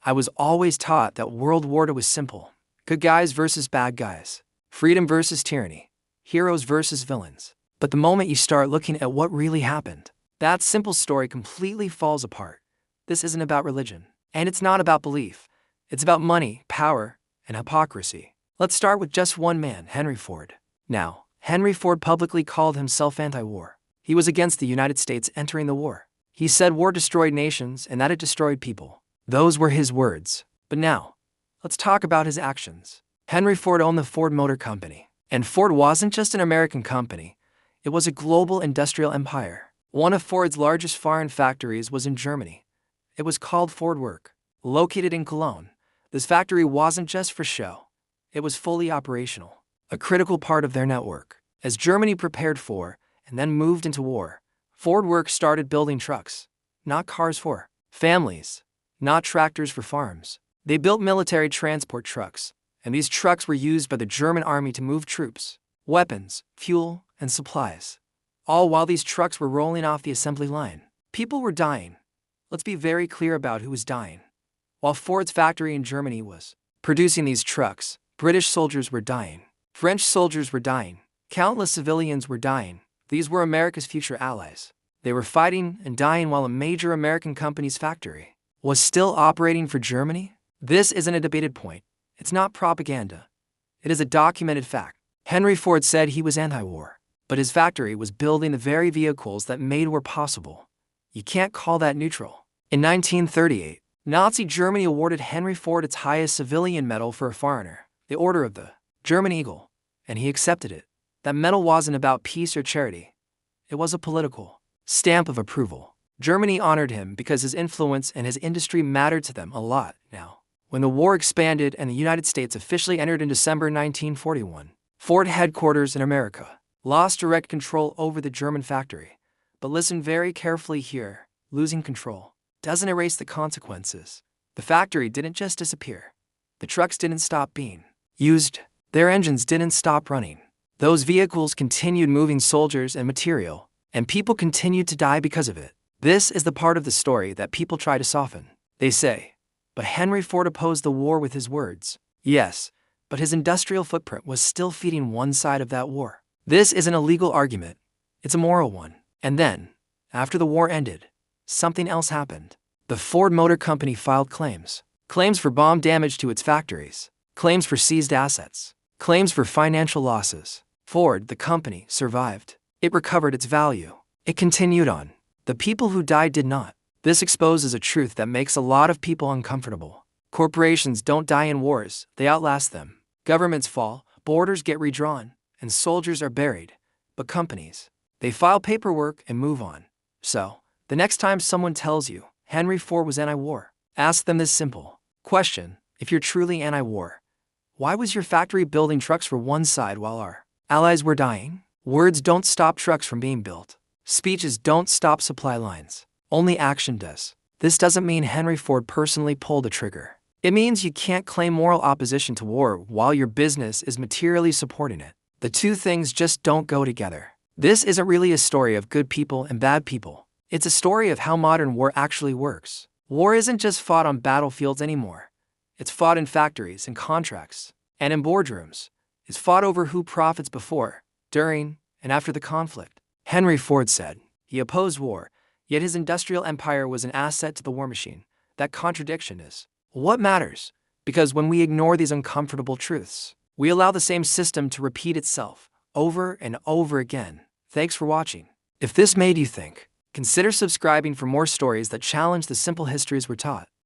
I was always taught that World War II was simple. Good guys versus bad guys. Freedom versus tyranny. Heroes versus villains. But the moment you start looking at what really happened, that simple story completely falls apart. This isn't about religion. And it's not about belief. It's about money, power, and hypocrisy. Let's start with just one man, Henry Ford. Now, Henry Ford publicly called himself anti-war. He was against the United States entering the war. He said war destroyed nations and that it destroyed people. Those were his words. But now, let's talk about his actions. Henry Ford owned the Ford Motor Company. And Ford wasn't just an American company. It was a global industrial empire. One of Ford's largest foreign factories was in Germany. It was called Ford-Werke, located in Cologne. This factory wasn't just for show. It was fully operational, a critical part of their network. As Germany prepared for and then moved into war, Ford-Werke started building trucks, not cars for families, not tractors for farms. They built military transport trucks, and these trucks were used by the German army to move troops, weapons, fuel, and supplies. All while these trucks were rolling off the assembly line. People were dying. Let's be very clear about who was dying. While Ford's factory in Germany was producing these trucks, British soldiers were dying. French soldiers were dying. Countless civilians were dying. These were America's future allies. They were fighting and dying while a major American company's factory was still operating for Germany. This isn't a debated point. It's not propaganda. It is a documented fact. Henry Ford said he was anti-war, but his factory was building the very vehicles that made war possible. You can't call that neutral. In 1938, Nazi Germany awarded Henry Ford its highest civilian medal for a foreigner, the Order of the German Eagle, and he accepted it. That medal wasn't about peace or charity. It was a political stamp of approval. Germany honored him because his influence and his industry mattered to them a lot. Now, when the war expanded and the United States officially entered in December 1941, Ford headquarters in America lost direct control over the German factory. But listen very carefully here, losing control doesn't erase the consequences. The factory didn't just disappear. The trucks didn't stop being used. Their engines didn't stop running. Those vehicles continued moving soldiers and material, and people continued to die because of it. This is the part of the story that people try to soften. They say, but Henry Ford opposed the war with his words. Yes, but his industrial footprint was still feeding one side of that war. This isn't a legal argument. It's a moral one. And then, after the war ended, something else happened. The Ford Motor Company filed claims. Claims for bomb damage to its factories. Claims for seized assets. Claims for financial losses. Ford, the company, survived. It recovered its value. It continued on. The people who died did not. This exposes a truth that makes a lot of people uncomfortable. Corporations don't die in wars, they outlast them. Governments fall, borders get redrawn, and soldiers are buried. But companies, they file paperwork and move on. So, the next time someone tells you Henry Ford was anti-war, ask them this simple question. If you're truly anti-war, why was your factory building trucks for one side while our allies were dying? Words don't stop trucks from being built. Speeches don't stop supply lines. Only action does. This doesn't mean Henry Ford personally pulled the trigger. It means you can't claim moral opposition to war while your business is materially supporting it. The two things just don't go together. This isn't really a story of good people and bad people. It's a story of how modern war actually works. War isn't just fought on battlefields anymore. It's fought in factories and contracts, and in boardrooms. It's fought over who profits before, during, and after the conflict. Henry Ford said he opposed war, yet his industrial empire was an asset to the war machine. That contradiction is what matters, because when we ignore these uncomfortable truths, we allow the same system to repeat itself over and over again. Thanks for watching. If this made you think, consider subscribing for more stories that challenge the simple histories we're taught.